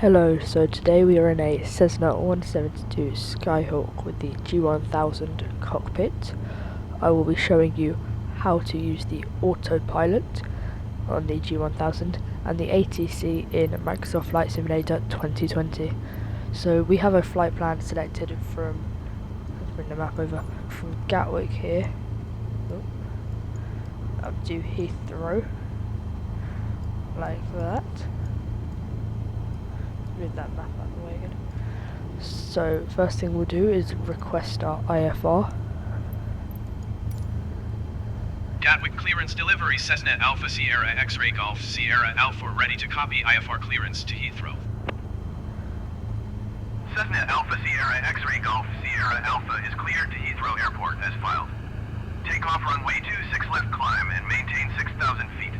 Hello, so today we are in a Cessna 172 Skyhawk with the G1000 cockpit. I will be showing you how to use the autopilot on the G1000 and the ATC in Microsoft Flight Simulator 2020. So we have a flight plan selected from, let's bring the map over, from Gatwick here up to Heathrow, like that. Move that map out of the way again. So first thing we'll do is request our IFR. Gatwick clearance delivery, Cessna Alpha Sierra X-Ray Golf Sierra Alpha ready to copy IFR clearance to Heathrow. Cessna Alpha Sierra X-Ray Golf Sierra Alpha is cleared to Heathrow Airport as filed. Takeoff runway 26 left climb and maintain 6,000 feet.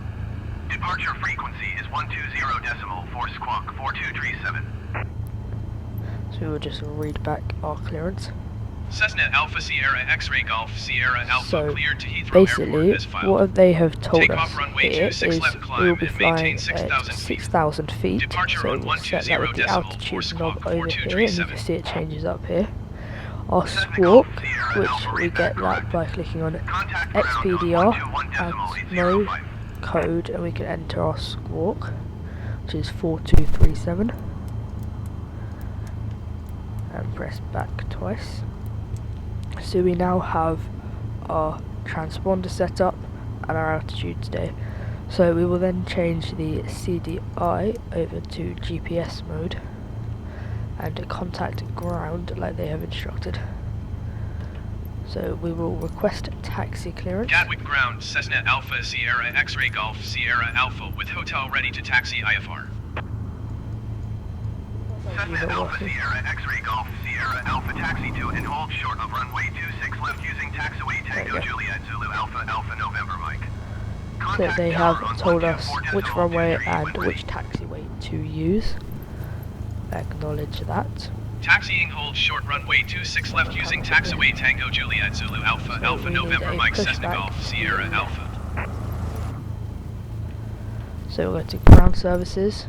Departure frequency is 120.4 squawk 4237. So we will just read back our clearance. Cessna Alpha Sierra X-Ray Golf Sierra Alpha So cleared to Heathrow basically, Airport as filed. what they have told Takeoff us runway here 26 is left we climb will be and flying maintain at 6,000 6,000 feet. Departure So on we'll set that with the 120.4 altitude squawk knob over here, and you 4237. can see it changes up here. Our squawk, which we get that by clicking on XPDR, adds no code, and we can enter our squawk, which is 4237, and press back twice. So we now have our transponder set up and our altitude today. So we will then change the CDI over to GPS mode and contact ground like they have instructed. So we will request taxi clearance. Gatwick ground, Cessna Alpha Sierra X-Ray Golf Sierra Alpha with hotel ready to taxi IFR. Cessna Alpha Sierra X-Ray Golf Sierra Alpha taxi to and hold short of runway 26 left using taxiway Tango Juliet Zulu Alpha Alpha November Mike. So they have told us which runway and which taxiway to use. Acknowledge that. Taxiing hold short runway 26 left using taxiway Tango Juliet Zulu Alpha Alpha November Mike Cessna Golf Sierra Alpha. So we'll go to ground services.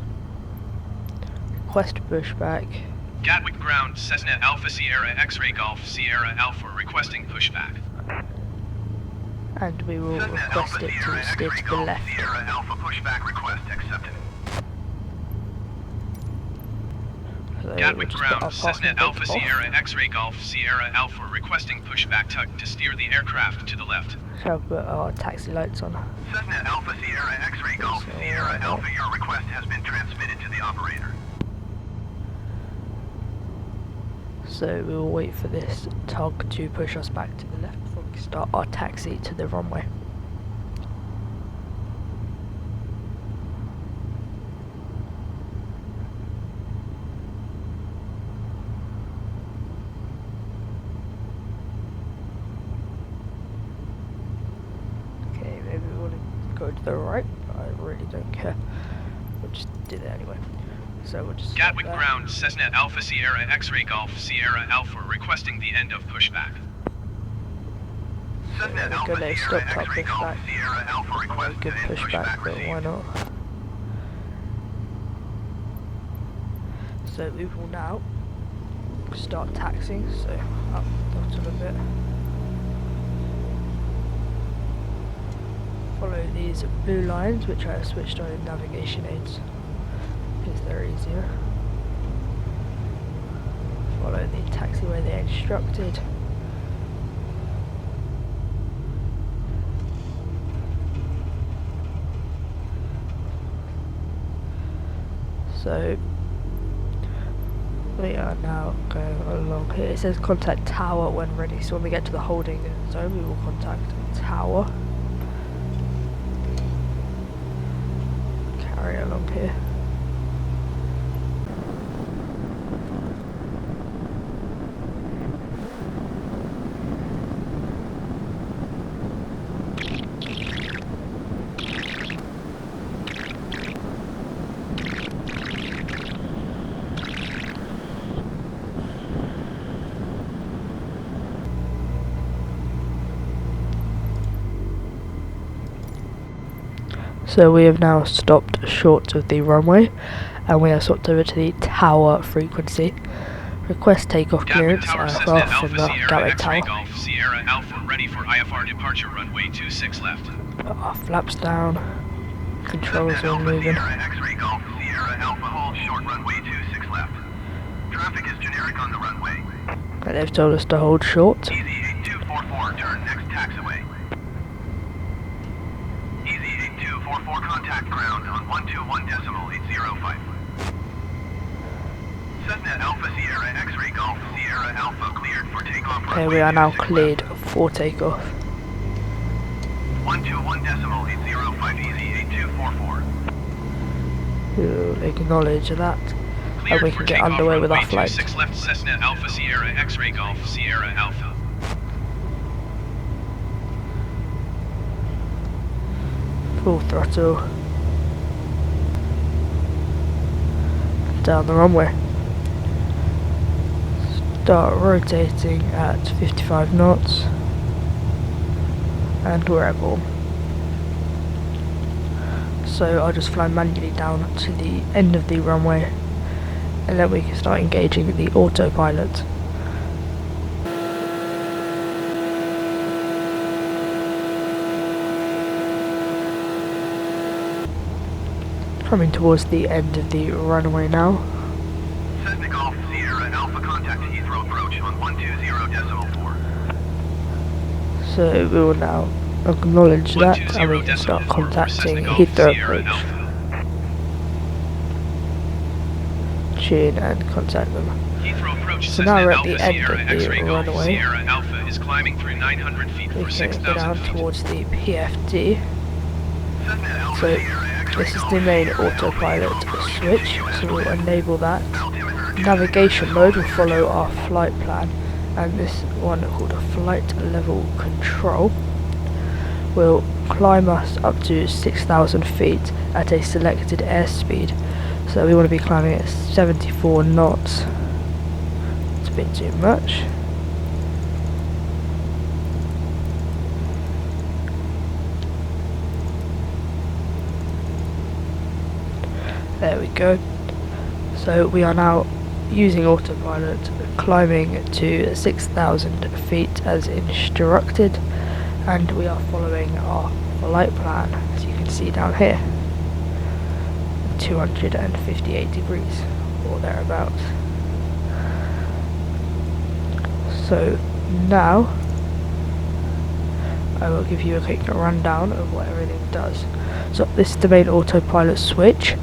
Request pushback. Gatwick ground, Cessna Alpha Sierra X-Ray Golf Sierra Alpha requesting pushback. And we will Cessna request Alpha it Sierra to steer X-Ray to the Golf left. Sierra Alpha pushback request accepted. So we'll Gatwick just put our ground, Cessna parking Alpha brake off. Sierra X-Ray Golf Sierra Alpha requesting pushback tuck to steer the aircraft to the left. Shall we put our taxi lights on? Cessna Alpha Sierra X-Ray Golf Sierra Alpha, your request has been transmitted to the operator. So we will wait for this tug to push us back to the left before we start our taxi to the runway. Okay, maybe we want to go to the right, but I really don't care. We'll just do that anyway. So we'll just Gatwick stop ground, Cessna Alpha Sierra X-Ray Golf Sierra Alpha requesting the end of pushback. Cessna we're Alpha gonna Sierra stop top X-Ray Golf pushback. Sierra Alpha request Good and pushback, but received. why not? So we will now start taxiing, so up the bottom a bit. Follow these blue lines, which I have switched on in navigation aids, because they're easier. Follow the taxiway they instructed. So we are now going along here. It says contact tower when ready. So when we get to the holding zone, we will contact tower. Carry along here. So we have now stopped short of the runway, and we are swapped over to the tower frequency. Request takeoff Gatwick clearance, Tower, Cessna aircraft from Alpha the Sierra Gatwick X-ray Tower. Golf Sierra Alpha ready for IFR departure runway 26 left. Put our flaps down, controls Cessna are Alpha moving. Sierra X-ray Golf Sierra Alpha hold short runway 26 left. Traffic is generic on the runway. And they've told us to hold short. Easy 8244 turn next taxiway. Easy 8244 contact ground on 121.805. Cessna Alpha Sierra X-ray Golf Sierra Alpha cleared for takeoff. Okay, we are now cleared for takeoff. 121.805 easy 8244. We'll acknowledge that, and we can get underway with our flight. 26 left Cessna Alpha Sierra X-ray Golf Sierra Alpha. Full throttle. Down the runway. Start rotating at 55 knots. And we're airborne. So I'll just fly manually down to the end of the runway, and then we can start engaging the autopilot. Coming towards the end of the runway now. Cessna Golf Sierra Alpha contact Heathrow approach on 120.4. So we will now acknowledge that, and we can start contacting Heathrow approach. Tune and contact them. Heathrow approach. So now we're at Cessna the Alpha end Sierra of the X-ray Golf runway. Sierra Alpha is climbing through 900 feet We for can go 6,000 down feet. towards the PFD. Cessna Alpha So Sierra X-ray this is Golf the main Sierra Alpha autopilot approach switch, to so we'll enable that. altimeter Navigation mode will follow our flight plan, and this one called a flight level control will climb us up to 6,000 feet at a selected airspeed. So we want to be climbing at 74 knots. It's a bit too much. There we go. So we are now using autopilot, climbing to 6,000 feet as instructed, and we are following our flight plan, as you can see down here. 258 degrees or thereabouts. So now I will give you a quick rundown of what everything does. So this is the main autopilot switch.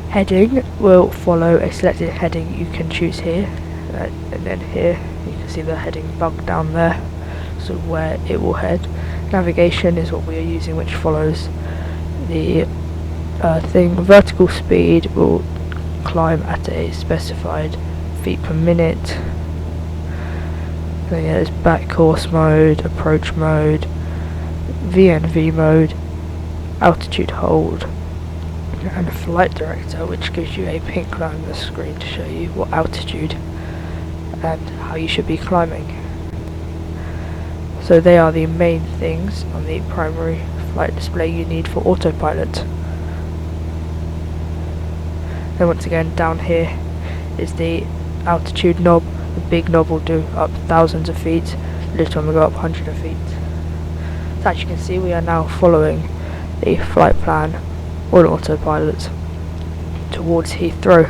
Heading will follow a selected heading you can choose here, and then here you can see the heading bug down there, so where it will head. Navigation is what we are using, which follows the thing. Vertical speed will climb at a specified feet per minute. Then there's back course mode, approach mode, VNV mode, altitude hold, and flight director, which gives you a pink line on the screen to show you what altitude and how you should be climbing. So they are the main things on the primary flight display you need for autopilot. Then once again down here is the altitude knob. The big knob will do up thousands of feet, the little one will go up hundreds of feet. So as you can see, we are now following the flight plan on autopilot towards Heathrow.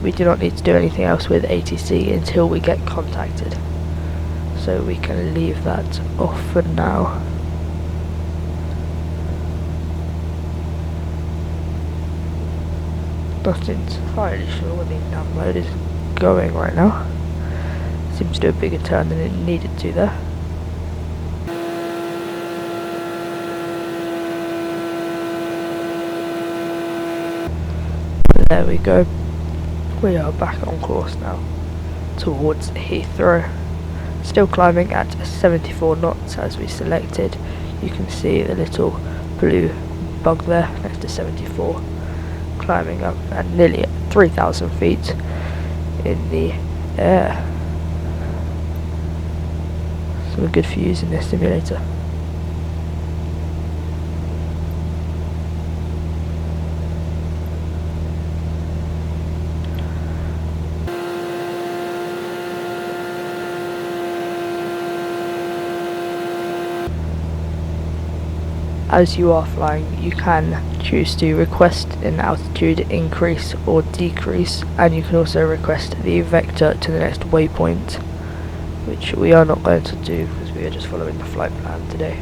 We do not need to do anything else with ATC until we get contacted, so we can leave that off for now. Not entirely sure where the nav mode is going right now. Seems to do a bigger turn than it needed to there. There we go. We are back on course now towards Heathrow. Still climbing at 74 knots as we selected. You can see the little blue bug there next to 74. Climbing up at nearly 3,000 feet in the air. Some good views in this simulator. as you are flying, you can choose to request an altitude increase or decrease, and you can also request the vector to the next waypoint, which we are not going to do because we are just following the flight plan today.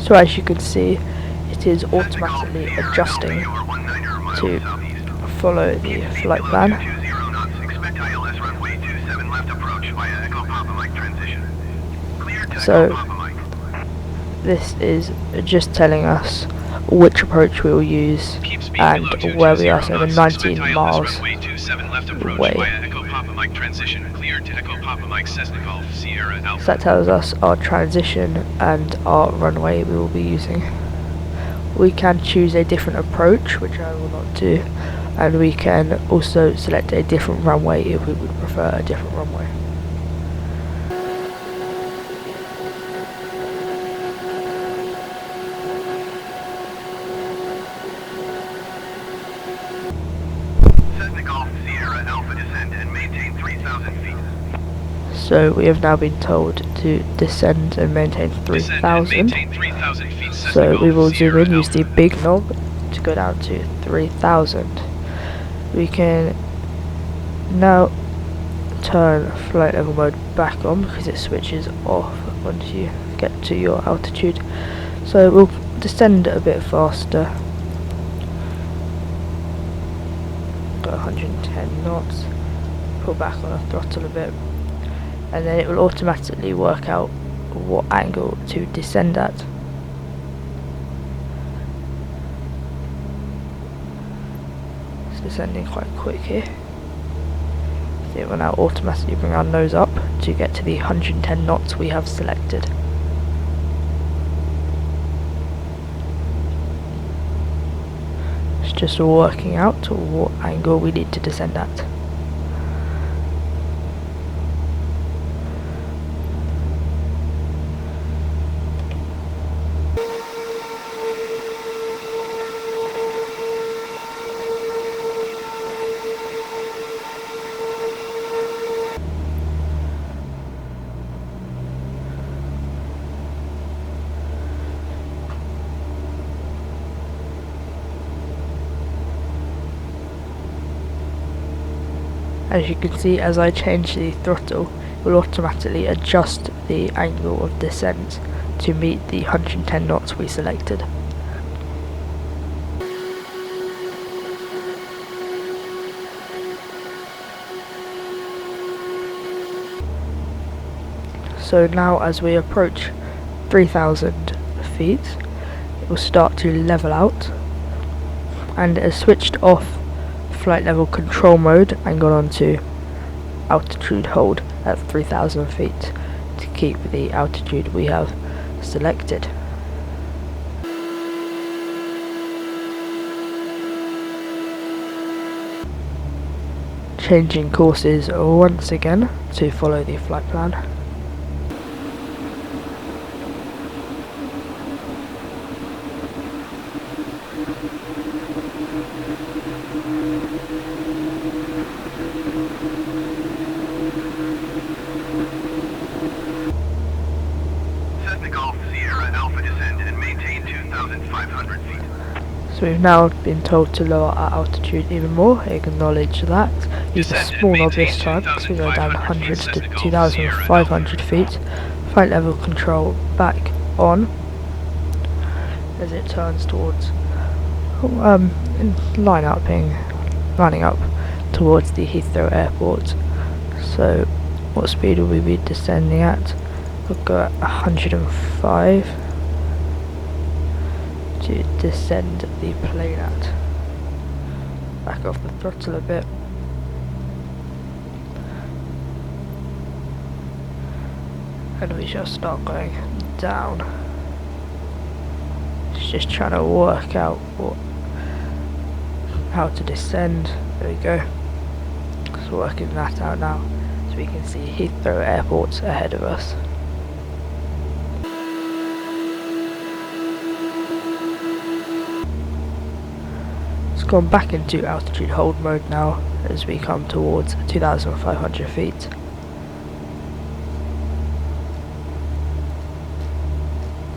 So as you can see, it is automatically adjusting to follow the flight plan. So this is just telling us which approach we will use and where we are, so the 19 miles away. So that tells us our transition and our runway we will be using. We can choose a different approach, which I will not do, and we can also select a different runway if we would prefer a different runway. So we have now been told to descend and maintain 3,000. So we will zoom in, use the big knob to go down to 3,000. We can now turn flight level mode back on because it switches off once you get to your altitude. So we'll descend a bit faster. Got 110 knots. Pull back on the throttle a bit, and then it will automatically work out what angle to descend at. It's descending quite quick here. So it will now automatically bring our nose up to get to the 110 knots we have selected. It's just working out what angle we need to descend at. As you can see, as I change the throttle, it will automatically adjust the angle of descent to meet the 110 knots we selected. So now as we approach 3,000 feet, it will start to level out, and it has switched off flight level control mode and gone on to altitude hold at 3,000 feet to keep the altitude we have selected. Changing courses once again to follow the flight plan. So we've now been told to lower our altitude even more. Acknowledge that. Use a small knob this time, so we go down 100 to 2,500 feet. Flight level control back on as it turns towards lining up towards the Heathrow Airport. So what speed will we be descending at? We'll go at 105 to descend the plane at. Back off the throttle a bit. And we shall start going down. It's just trying to work out how to descend. There we go. It's working that out now, so we can see Heathrow Airport ahead of us. gone back into altitude hold mode now as we come towards 2,500 feet.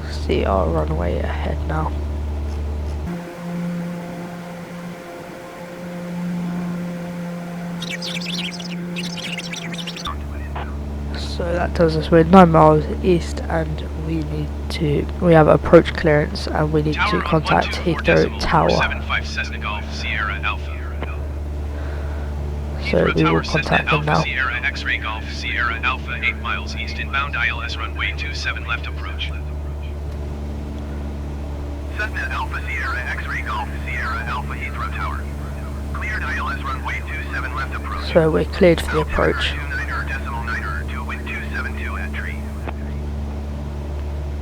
See our runway ahead now. So that tells us we're 9 miles east and we have approach clearance and we need to contact Heathrow Tower. So we will contact them now. Sierra X-ray Golf Sierra Alpha 8 miles east inbound ILS runway 27 left approach. Cessna Alpha Sierra X-ray Golf Sierra Alpha Heathrow Tower. Cleared ILS runway 27 left approach. So we're cleared for the approach.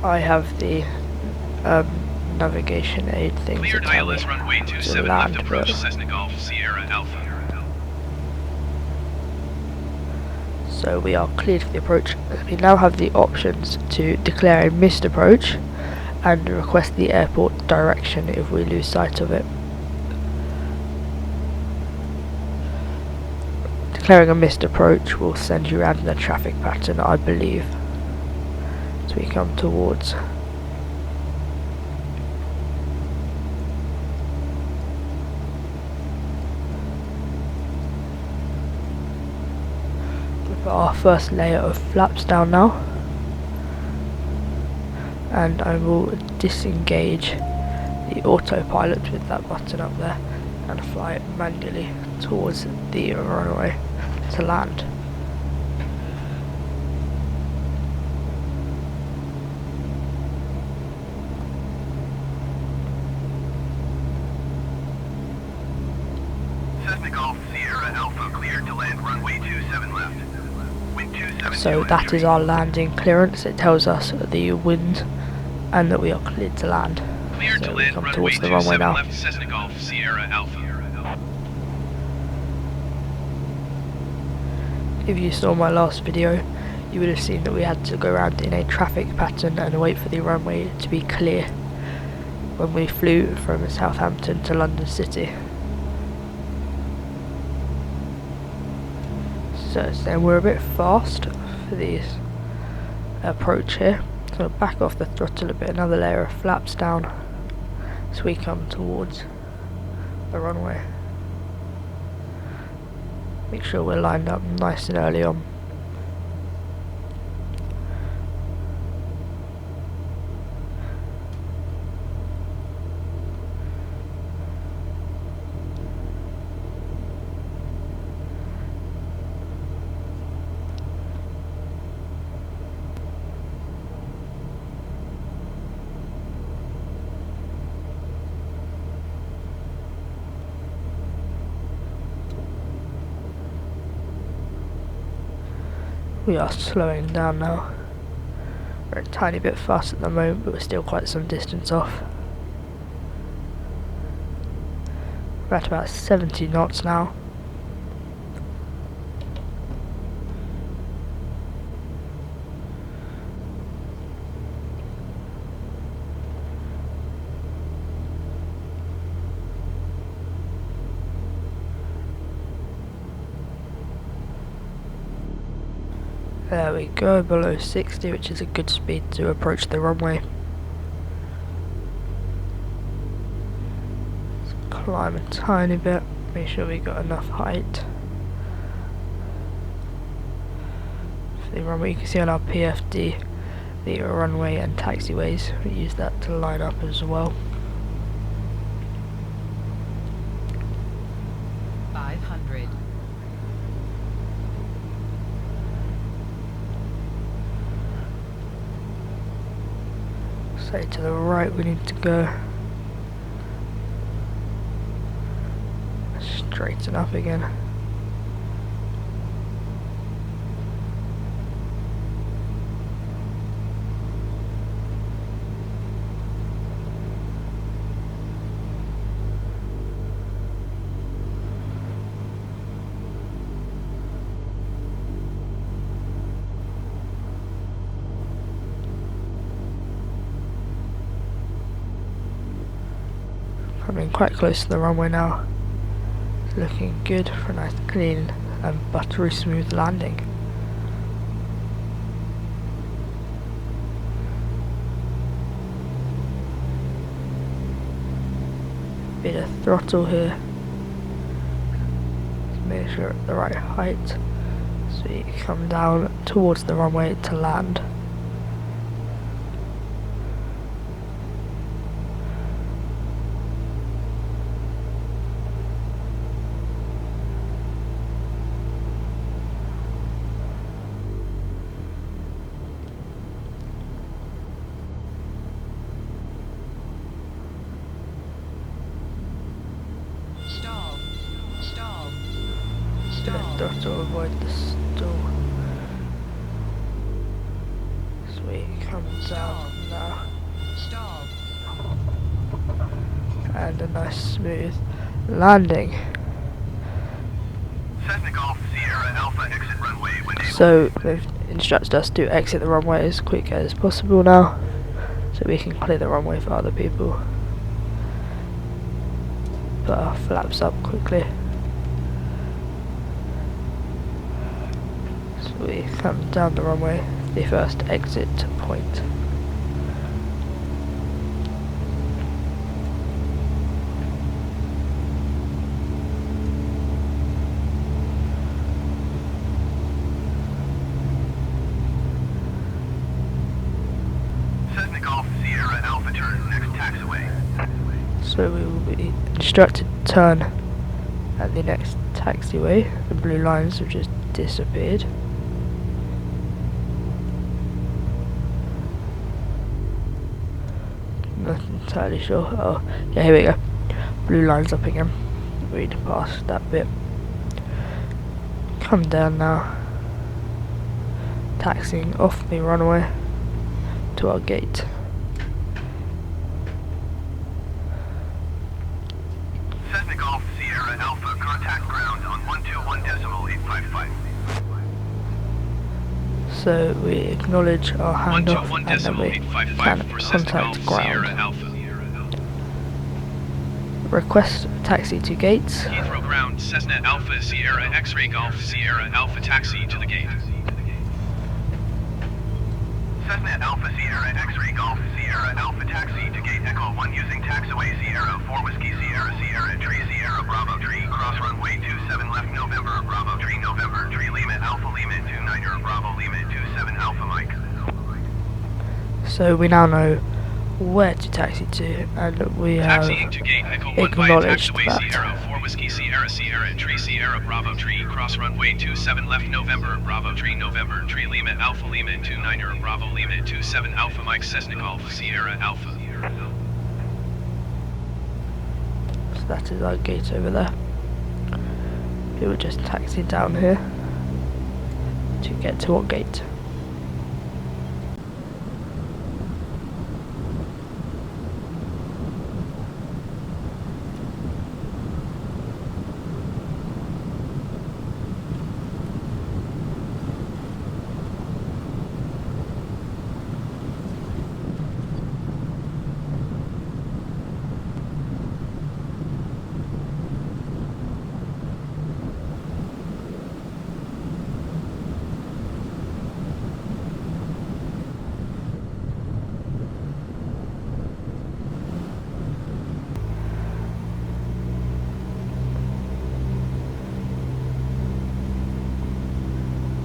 I have the navigation aid thing Cleared to tell ILS me runway to 27 land, left approach but Cessna Golf Sierra Alpha. so we are cleared for the approach. We now have the options to declare a missed approach and request the airport direction if we lose sight of it. Declaring a missed approach will send you around in a traffic pattern, I believe, as we come towards. We've got our first layer of flaps down now, and I will disengage the autopilot with that button up there and fly it manually towards the runway to land. Cessna Golf Sierra Alpha cleared to land runway 27 left. Wind 272 So that is our landing clearance. It tells us the wind and that we are cleared to land. Cleared So to we land come runway towards the runway 27 now. left Cessna Golf Sierra Alpha. If you saw my last video, you would have seen that we had to go around in a traffic pattern and wait for the runway to be clear when we flew from Southampton to London City. So then we're a bit fast for these approach here, so back off the throttle a bit, another layer of flaps down as we come towards the runway. Make sure we're lined up nice and early on. We are slowing down now. We're a tiny bit fast at the moment, but we're still quite some distance off. We're at about 70 knots now. There we go, below 60, which is a good speed to approach the runway. Let's climb a tiny bit, make sure we got enough height for the runway. You can see on our PFD the runway and taxiways, we use that to line up as well. 500. So to the right we need to go. Straighten up again. Coming quite close to the runway now. It's looking good for a nice clean and buttery smooth landing. Bit of throttle here. Just make sure at the right height. So you come down towards the runway to land. To avoid the stall. Sweet, come down now. And a nice smooth landing. Cessna Golf Sierra Alpha exit runway when able. So they've instructed us to exit the runway as quick as possible now, so we can clear the runway for other people. Put our flaps up quickly. We come down the runway, the first exit point. Cessna Golf Sierra Alpha turn next taxiway. So we will be instructed to turn at the next taxiway. The blue lines have just disappeared. Not entirely sure. Oh, yeah, here we go. Blue lines up again. Read past that bit. Come down now. Taxiing off the runway to our gate. Cessna Golf Sierra Alpha contact ground on 121.855. So we acknowledge our handoff and then we can 121.855 for Cessna Golf contact Sierra ground. Alpha. Request taxi to gates. Heathrow ground, Cessna Alpha Sierra X-ray Golf Sierra Alpha taxi to the gate. Cessna Alpha Sierra X-ray Golf Sierra Alpha taxi to gate Echo 1 using taxiway Sierra 4 Whiskey Sierra Sierra Tree Sierra Bravo Tree cross runway 27 left November Bravo Tree November Tree Lima Alpha Lima 29er Bravo Lima 27 Alpha Mike. So we now know where to taxi to, and we have Taxiing to gate Echo 1 via acknowledged taxiway that. Sierra 4 Whiskey Sierra Sierra Tree Sierra Bravo Tree cross runway 27 left November Bravo Tree November Tree Lima Alpha Lima 29er Bravo Lima 27 Alpha Mike Cessna Golf Sierra Alpha. So that is our gate over there. We will just taxi down here to get to our gate.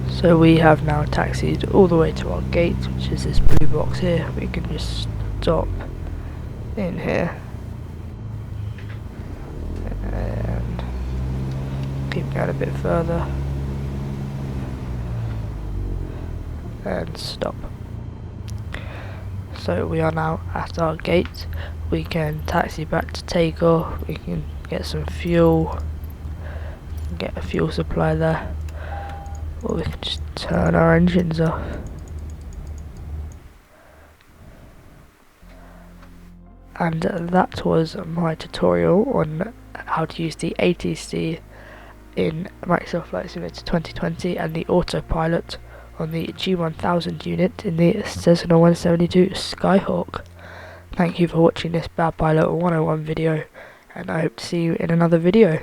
So we have now taxied all the way to our gate, which is this blue box here. We can just stop in here and keep going a bit further and stop. So we are now at our gate. We can taxi back to takeoff. We can get some fuel, get a fuel supply there. Or we can just turn our engines off. And that was my tutorial on how to use the ATC in Microsoft Flight Simulator 2020 and the autopilot on the G1000 unit in the Cessna 172 Skyhawk. Thank you for watching this Bad Pilot 101 video, and I hope to see you in another video.